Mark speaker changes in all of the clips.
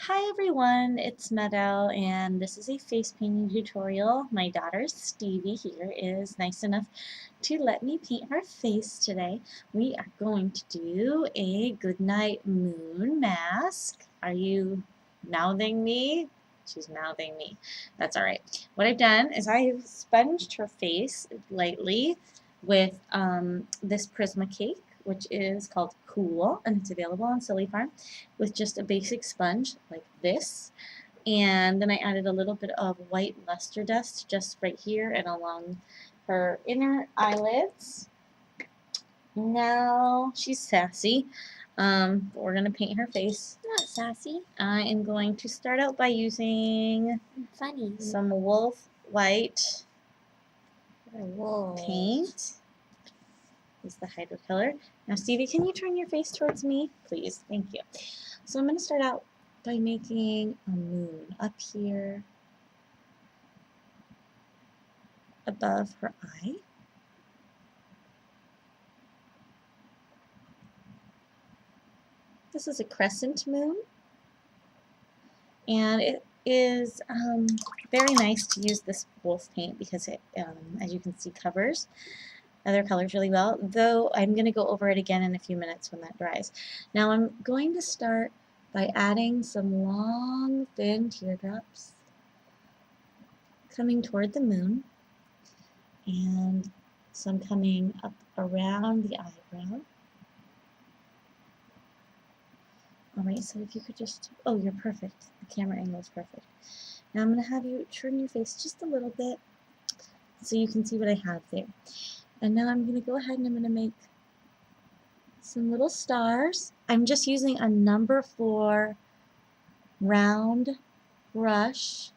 Speaker 1: Hi everyone, it's Meadow and this is a face painting tutorial. My daughter Stevie here is nice enough to let me paint her face today. We are going to do a Goodnight moon mask. Are you mouthing me? She's mouthing me. That's alright. What I've done is I've sponged her face lightly with this Prisma cake, which is called Cool, and it's available on Silly Farm, with just a basic sponge like this. And then I added a little bit of white luster dust just right here and along her inner eyelids. Now she's sassy. But we're going to paint her face.
Speaker 2: Not sassy.
Speaker 1: I am going to start out by using
Speaker 2: Funny.
Speaker 1: some wolf white
Speaker 2: Whoa.
Speaker 1: paint. Is the hydro color. Now Stevie, can you turn your face towards me? Please. Thank you. So I'm going to start out by making a moon up here above her eye. This is a crescent moon, and it is very nice to use this wolf paint because it, as you can see, covers other colors really well, though I'm going to go over it again in a few minutes when that dries. Now I'm going to start by adding some long, thin teardrops coming toward the moon, and some coming up around the eyebrow. Alright, so if you could just, oh, you're perfect. The camera angle is perfect. Now I'm going to have you turn your face just a little bit so you can see what I have there. And now I'm going to go ahead and I'm going to make some little stars. I'm just using a number 4 round brush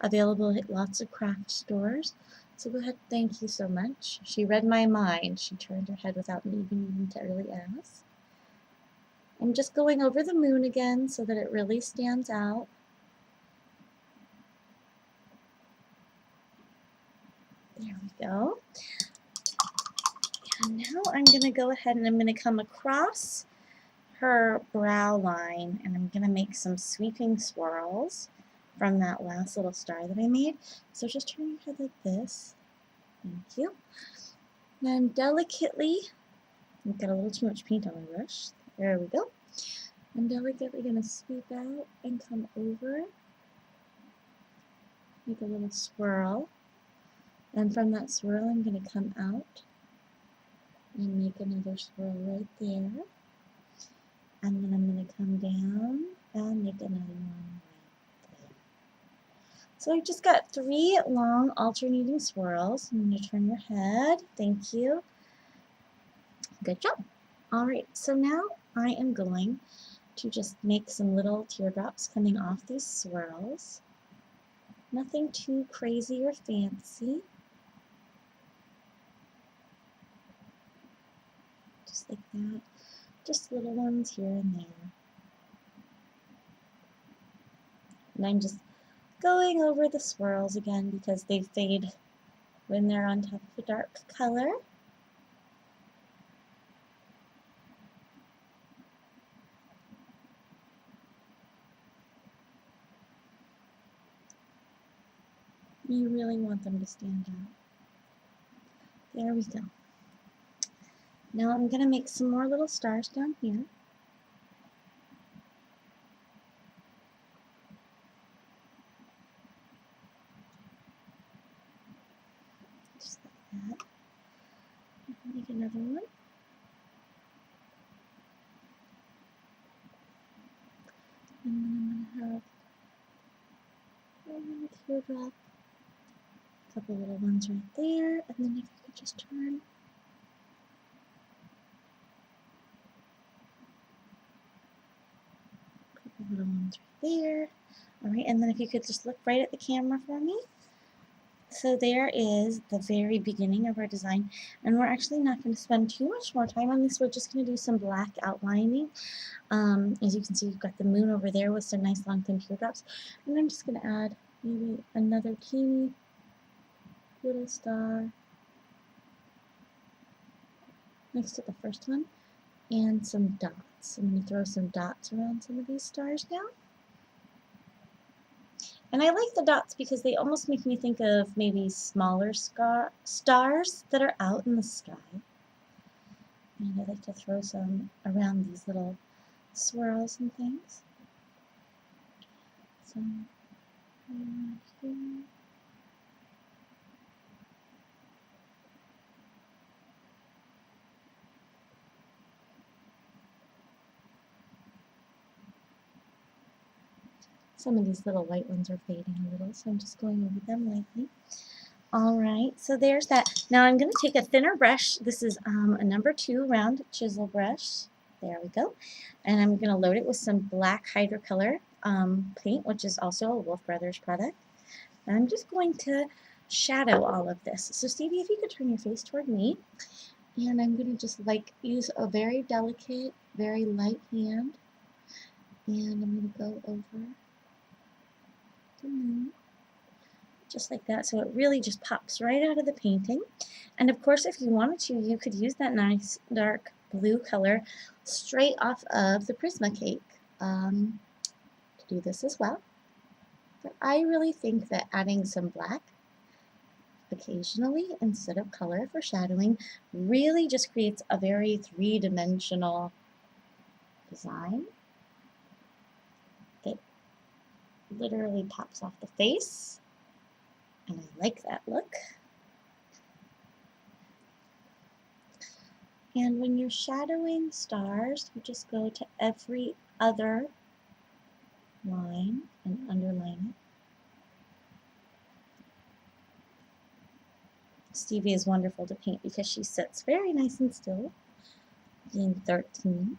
Speaker 1: available at lots of craft stores. So go ahead, thank you so much. She read my mind. She turned her head without me even needing to really ask. I'm just going over the moon again so that it really stands out. There we go. And now I'm going to go ahead and I'm going to come across her brow line and I'm going to make some sweeping swirls from that last little star that I made. So just turn your head like this. Thank you. Then delicately, I've got a little too much paint on my brush. There we go. I'm delicately going to sweep out and come over. Make a little swirl. And from that swirl, I'm going to come out and make another swirl right there. And then I'm going to come down and make another one right there. So I've just got 3 long alternating swirls. I'm going to turn your head. Thank you. Good job. Alright, so now I am going to just make some little teardrops coming off these swirls. Nothing too crazy or fancy. Just like that. Just little ones here and there. And I'm just going over the swirls again because they fade when they're on top of a dark color. You really want them to stand out. There we go. Now I'm going to make some more little stars down here. Just like that. Make another one. And then I'm going to have a little teardrop. A couple little ones right there. And then if you could just turn. Little ones right there. Alright, and then if you could just look right at the camera for me. So there is the very beginning of our design, and we're actually not going to spend too much more time on this. We're just going to do some black outlining. As you can see, you've got the moon over there with some nice long thin teardrops, and I'm just going to add maybe another teeny little star next to the first one, and some dots. I'm going to throw some dots around some of these stars now. And I like the dots because they almost make me think of maybe smaller stars that are out in the sky. And I like to throw some around these little swirls and things. So, here. Some of these little white ones are fading a little, so I'm just going over them lightly. All right, so there's that. Now I'm going to take a thinner brush. This is a number 2 round chisel brush. There we go. And I'm going to load it with some black hydrocolor paint, which is also a Wolf Brothers product. And I'm just going to shadow all of this. So Stevie, if you could turn your face toward me. And I'm going to just use a very delicate, very light hand. And I'm going to go over the moon. Just like that, so it really just pops right out of the painting. And of course, if you wanted to, you could use that nice dark blue color straight off of the Prismacolor to do this as well. But I really think that adding some black occasionally instead of color for shadowing really just creates a very three-dimensional design. It literally pops off the face. And I like that look. And when you're shadowing stars, you just go to every other line and underline it. Stevie is wonderful to paint because she sits very nice and still, being 13.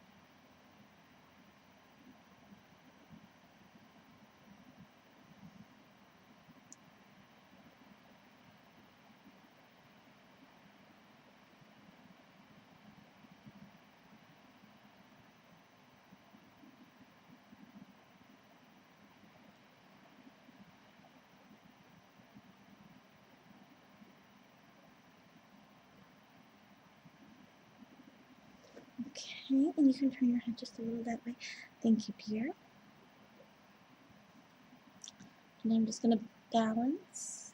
Speaker 1: Okay, and you can turn your head just a little that way. Thank you, Pierre. And I'm just going to balance.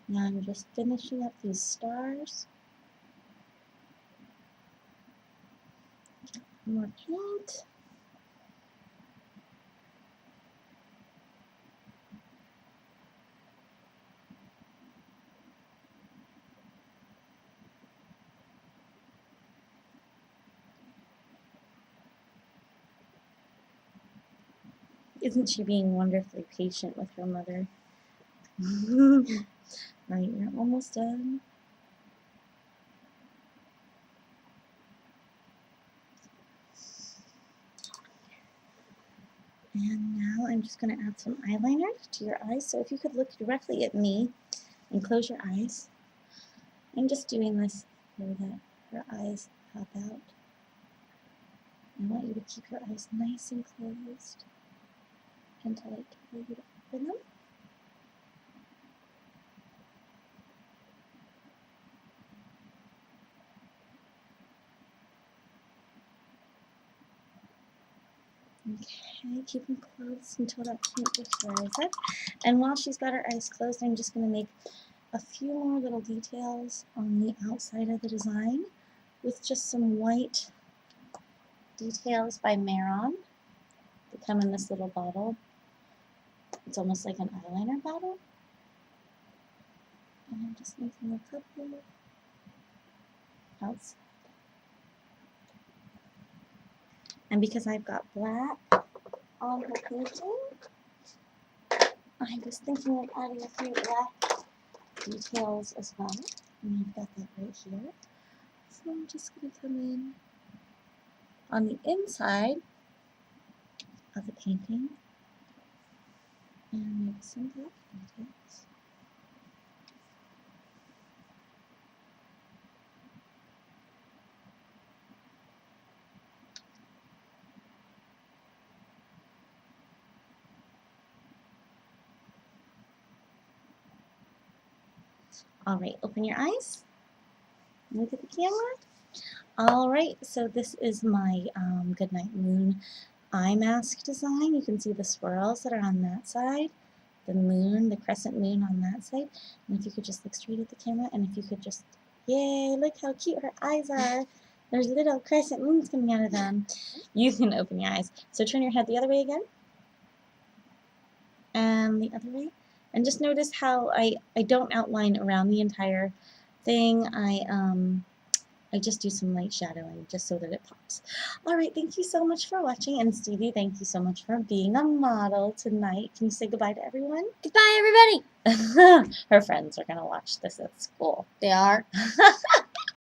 Speaker 1: Now I'm just finishing up these stars. More paint. Isn't she being wonderfully patient with her mother? Right, you're almost done. And now I'm just going to add some eyeliner to your eyes. So if you could look directly at me and close your eyes. I'm just doing this so that your eyes pop out. I want you to keep your eyes nice and closed until I tell you to open them. Okay, keep them closed until that paint just dries up. And while she's got her eyes closed, I'm just going to make a few more little details on the outside of the design with just some white details by Maron. They come in this little bottle. It's almost like an eyeliner bottle. And I'm just making a couple outside. And because I've got black on the painting, I was thinking of adding a few black details as well. And I've got that right here. So I'm just going to come in on the inside of the painting and make some black details. All right, open your eyes. Look at the camera. All right, so this is my Goodnight Moon eye mask design. You can see the swirls that are on that side, the moon, the crescent moon on that side. And if you could just look straight at the camera, and if you could just, yay, look how cute her eyes are. There's little crescent moons coming out of them. You can open your eyes. So turn your head the other way again. And the other way. And just notice how I don't outline around the entire thing. I just do some light shadowing just so that it pops. All right, thank you so much for watching. And Stevie, thank you so much for being a model tonight. Can you say goodbye to everyone?
Speaker 2: Goodbye, everybody.
Speaker 1: Her friends are going to watch this at school.
Speaker 2: They are.